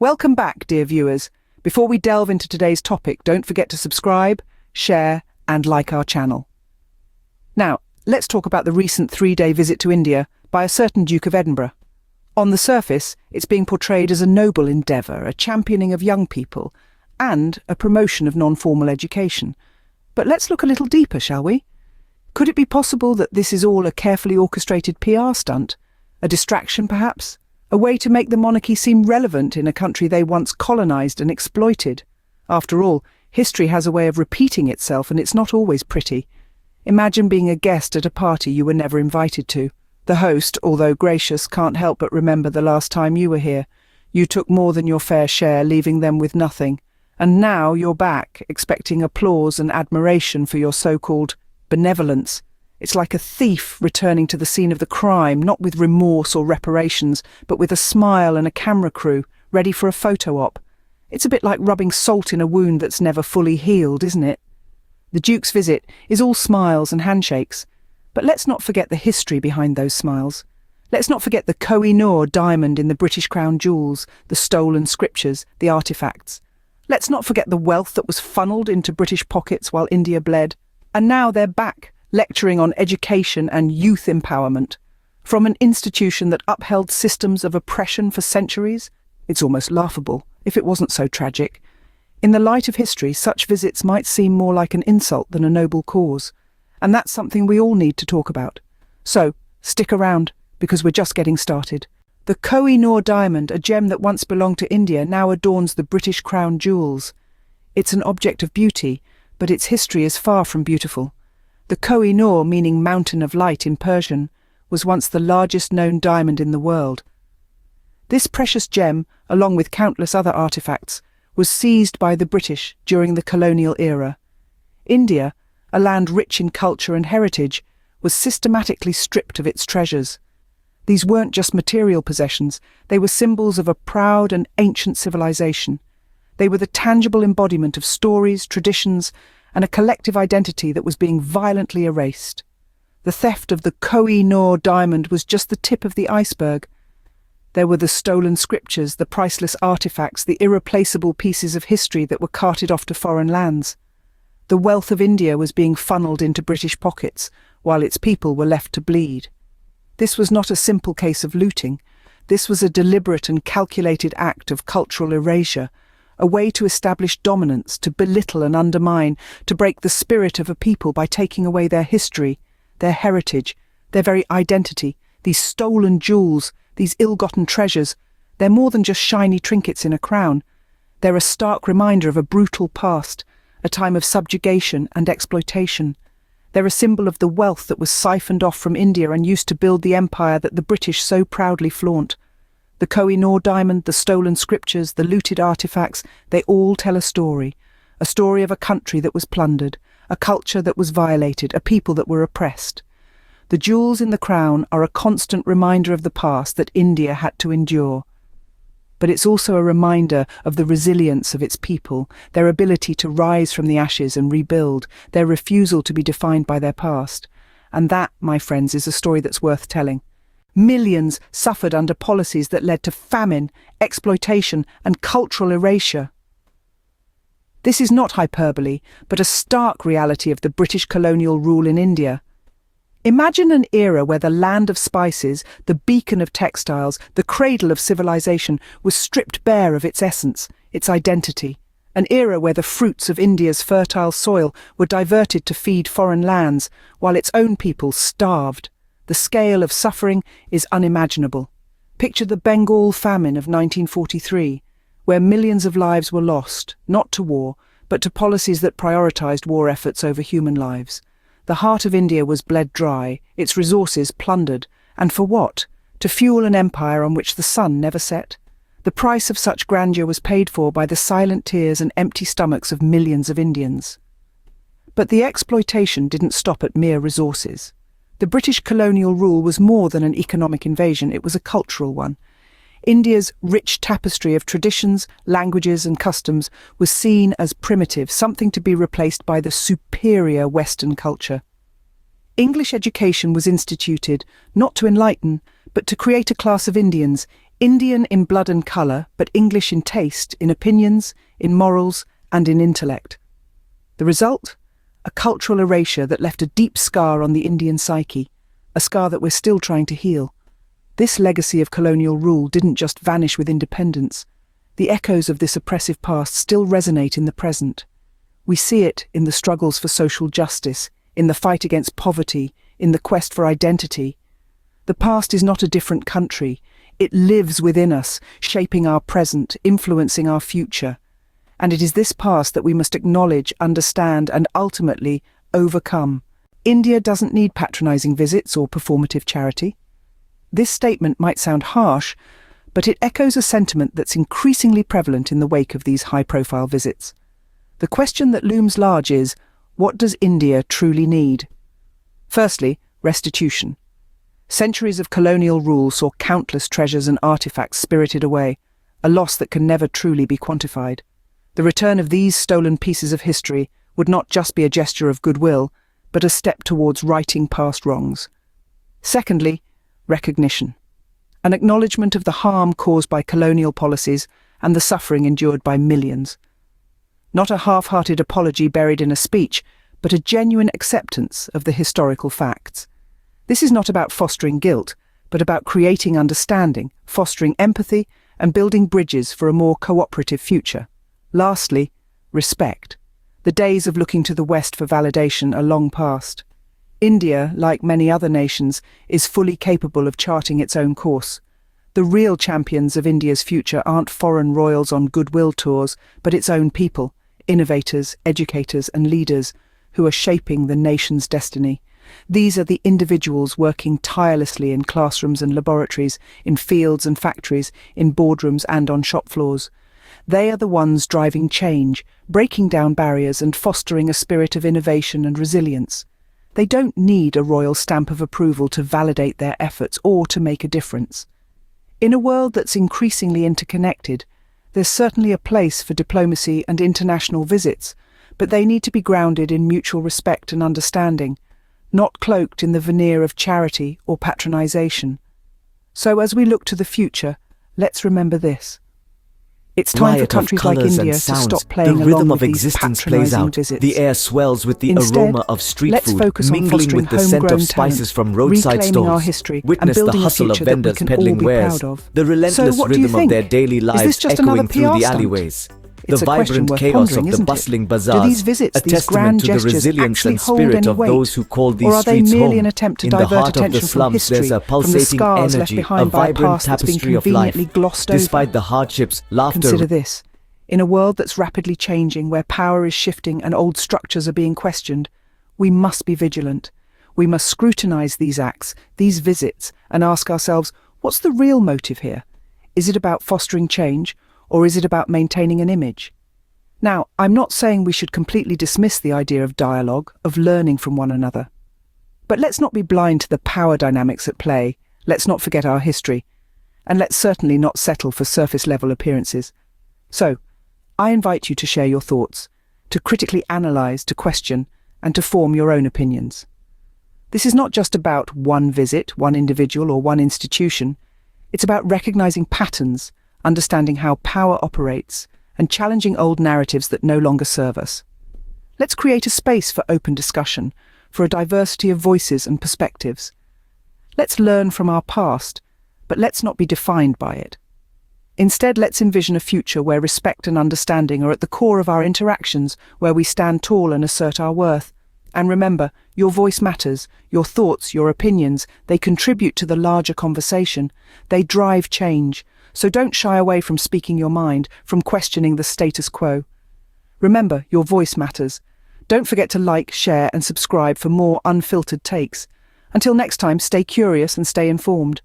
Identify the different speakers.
Speaker 1: Welcome back, dear viewers. Before we delve into today's topic, don't forget to subscribe, share, and like our channel. Now, let's talk about the recent 3-day visit to India by a certain Duke of Edinburgh. On the surface, it's being portrayed as a noble endeavour, a championing of young people, and a promotion of non-formal education. But let's look a little deeper, shall we? Could it be possible that this is all a carefully orchestrated PR stunt? A distraction, perhaps? A way to make the monarchy seem relevant in a country they once colonised and exploited? After all, history has a way of repeating itself, and it's not always pretty. Imagine being a guest at a party you were never invited to. The host, although gracious, can't help but remember the last time you were here. You took more than your fair share, leaving them with nothing. And now you're back, expecting applause and admiration for your so-called benevolence. It's like a thief returning to the scene of the crime, not with remorse or reparations, but with a smile and a camera crew, ready for a photo op. It's a bit like rubbing salt in a wound that's never fully healed, isn't it? The Duke's visit is all smiles and handshakes. But let's not forget the history behind ththose smiles. Let's not forget the Koh-i-Noor diamond in the British Crown jewels, the stolen scriptures, the artefacts. Let's not forget the wealth that was funneled into British pockets while India bled. And now they're back, lecturing on education and youth empowerment. From an institution that upheld systems of oppression for centuries, it's almost laughable, if it wasn't so tragic. In the light of history, such visits might seem more like an insult than a noble cause. And that's something we all need to talk about. So, stick around, because we're just getting started. The Koh-i-Noor diamond, a gem that once belonged to India, now adorns the British Crown jewels. It's an object of beauty, but its history is far from beautiful. The Koh-i-Noor, meaning mountain of light in Persian, was once the largest known diamond in the world. This precious gem, along with countless other artefacts, was seized by the British during the colonial era. India, a land rich in culture and heritage, was systematically stripped of its treasures. These weren't just material possessions, they were symbols of a proud and ancient civilization. They were the tangible embodiment of stories, traditions, and a collective identity that was being violently erased. The theft of the Koh-i-Noor diamond was just the tip of the iceberg. There were the stolen scriptures, the priceless artifacts, the irreplaceable pieces of history that were carted off to foreign lands. The wealth of India was being funneled into British pockets, while its people were left to bleed. This was not a simple case of looting. This was a deliberate and calculated act of cultural erasure, a way to establish dominance, to belittle and undermine, to break the spirit of a people by taking away their history, their heritage, their very identity. These stolen jewels, these ill-gotten treasures, they're more than just shiny trinkets in a crown. They're a stark reminder of a brutal past, a time of subjugation and exploitation. They're a symbol of the wealth that was siphoned off from India and used to build the empire that the British so proudly flaunt. The Koh-i-Noor diamond, the stolen scriptures, the looted artifacts, they all tell a story of a country that was plundered, a culture that was violated, a people that were oppressed. The jewels in the crown are a constant reminder of the past that India had to endure. But it's also a reminder of the resilience of its people, their ability to rise from the ashes and rebuild, their refusal to be defined by their past. And that, my friends, is a story that's worth telling. Millions suffered under policies that led to famine, exploitation, and cultural erasure. This is not hyperbole, but a stark reality of the British colonial rule in India. Imagine an era where the land of spices, the beacon of textiles, the cradle of civilization was stripped bare of its essence, its identity. An era where the fruits of India's fertile soil were diverted to feed foreign lands, while its own people starved. The scale of suffering is unimaginable. Picture the Bengal famine of 1943, where millions of lives were lost, not to war, but to policies that prioritized war efforts over human lives. The heart of India was bled dry, its resources plundered, and for what? To fuel an empire on which the sun never set? The price of such grandeur was paid for by the silent tears and empty stomachs of millions of Indians. But the exploitation didn't stop at mere resources. The British colonial rule was more than an economic invasion, it was a cultural one. India's rich tapestry of traditions, languages and customs was seen as primitive, something to be replaced by the superior Western culture. English education was instituted, not to enlighten, but to create a class of Indians, Indian in blood and colour, but English in taste, in opinions, in morals, and in intellect. The result? A cultural erasure that left a deep scar on the Indian psyche, a scar that we're still trying to heal. This legacy of colonial rule didn't just vanish with independence. The echoes of this oppressive past still resonate in the present. We see it in the struggles for social justice, in the fight against poverty, in the quest for identity. The past is not a different country. It lives within us, shaping our present, influencing our future. And it is this past that we must acknowledge, understand, and ultimately overcome. India doesn't need patronizing visits or performative charity. This statement might sound harsh, but it echoes a sentiment that's increasingly prevalent in the wake of these high-profile visits. The question that looms large is, what does India truly need? Firstly, restitution. Centuries of colonial rule saw countless treasures and artifacts spirited away, a loss that can never truly be quantified. The return of these stolen pieces of history would not just be a gesture of goodwill, but a step towards righting past wrongs. Secondly, recognition. An acknowledgement of the harm caused by colonial policies and the suffering endured by millions. Not a half-hearted apology buried in a speech, but a genuine acceptance of the historical facts. This is not about fostering guilt, but about creating understanding, fostering empathy, and building bridges for a more cooperative future. Lastly, respect. The days of looking to the West for validation are long past. India, like many other nations, is fully capable of charting its own course. The real champions of India's future aren't foreign royals on goodwill tours, but its own people, innovators, educators, and leaders who are shaping the nation's destiny. These are the individuals working tirelessly in classrooms and laboratories, in fields and factories, in boardrooms and on shop floors. They are the ones driving change, breaking down barriers and fostering a spirit of innovation and resilience. They don't need a royal stamp of approval to validate their efforts or to make a difference. In a world that's increasingly interconnected, there's certainly a place for diplomacy and international visits, but they need to be grounded in mutual respect and understanding, not cloaked in the veneer of charity or patronization. So as we look to the future, let's remember this. It's time for countries like India to stop playing
Speaker 2: the
Speaker 1: along
Speaker 2: rhythm
Speaker 1: with
Speaker 2: of
Speaker 1: these
Speaker 2: existence plays
Speaker 1: patronizing
Speaker 2: out.
Speaker 1: visits.
Speaker 2: The air swells with the
Speaker 1: Instead,
Speaker 2: aroma of street
Speaker 1: let's
Speaker 2: food,
Speaker 1: focus on
Speaker 2: mingling
Speaker 1: fostering
Speaker 2: with the scent
Speaker 1: homegrown
Speaker 2: of spices
Speaker 1: talent,
Speaker 2: from roadside
Speaker 1: reclaiming our
Speaker 2: stalls.
Speaker 1: history,
Speaker 2: Witness
Speaker 1: and
Speaker 2: the
Speaker 1: building a
Speaker 2: hustle of
Speaker 1: future that we
Speaker 2: vendors
Speaker 1: can
Speaker 2: peddling
Speaker 1: all be
Speaker 2: wares,
Speaker 1: proud of.
Speaker 2: the relentless
Speaker 1: So what do you
Speaker 2: rhythm of
Speaker 1: think?
Speaker 2: their daily
Speaker 1: Is
Speaker 2: lives
Speaker 1: this just another
Speaker 2: echoing through
Speaker 1: PR
Speaker 2: the
Speaker 1: stunt?
Speaker 2: alleyways. The
Speaker 1: It's a question
Speaker 2: vibrant
Speaker 1: worth
Speaker 2: chaos
Speaker 1: pondering,
Speaker 2: of the
Speaker 1: isn't it?
Speaker 2: bustling
Speaker 1: Do
Speaker 2: bazaars,
Speaker 1: these visits,
Speaker 2: a
Speaker 1: these
Speaker 2: testament
Speaker 1: grand
Speaker 2: to the
Speaker 1: gestures,
Speaker 2: resilience
Speaker 1: actually
Speaker 2: and
Speaker 1: hold
Speaker 2: spirit
Speaker 1: any
Speaker 2: of
Speaker 1: weight?
Speaker 2: those who call
Speaker 1: Or
Speaker 2: these
Speaker 1: are they
Speaker 2: streets
Speaker 1: merely
Speaker 2: home.
Speaker 1: an attempt to
Speaker 2: In the
Speaker 1: divert
Speaker 2: heart of the
Speaker 1: attention from
Speaker 2: slums,
Speaker 1: history,
Speaker 2: there's a
Speaker 1: from the
Speaker 2: pulsating
Speaker 1: scars left
Speaker 2: energy, a
Speaker 1: behind by a
Speaker 2: vibrant
Speaker 1: past that's been
Speaker 2: tapestry of life.
Speaker 1: conveniently glossed over?
Speaker 2: Despite the hardships, laughter.
Speaker 1: Consider this. In a world that's rapidly changing, where power is shifting and old structures are being questioned, we must be vigilant. We must scrutinize these acts, these visits, and ask ourselves, what's the real motive here? Is it about fostering change, or is it about maintaining an image? Now, I'm not saying we should completely dismiss the idea of dialogue, of learning from one another. But let's not be blind to the power dynamics at play. Let's not forget our history. And let's certainly not settle for surface-level appearances. So, I invite you to share your thoughts, to critically analyze, to question, and to form your own opinions. This is not just about one visit, one individual, or one institution. It's about recognizing patterns, understanding how power operates, and challenging old narratives that no longer serve us. Let's create a space for open discussion, for a diversity of voices and perspectives. Let's learn from our past, but let's not be defined by it. Instead, let's envision a future where respect and understanding are at the core of our interactions, where we stand tall and assert our worth. And remember, your voice matters, your thoughts, your opinions, they contribute to the larger conversation. They drive change. So don't shy away from speaking your mind, from questioning the status quo. Remember, your voice matters. Don't forget to like, share, and subscribe for more unfiltered takes. Until next time, stay curious and stay informed.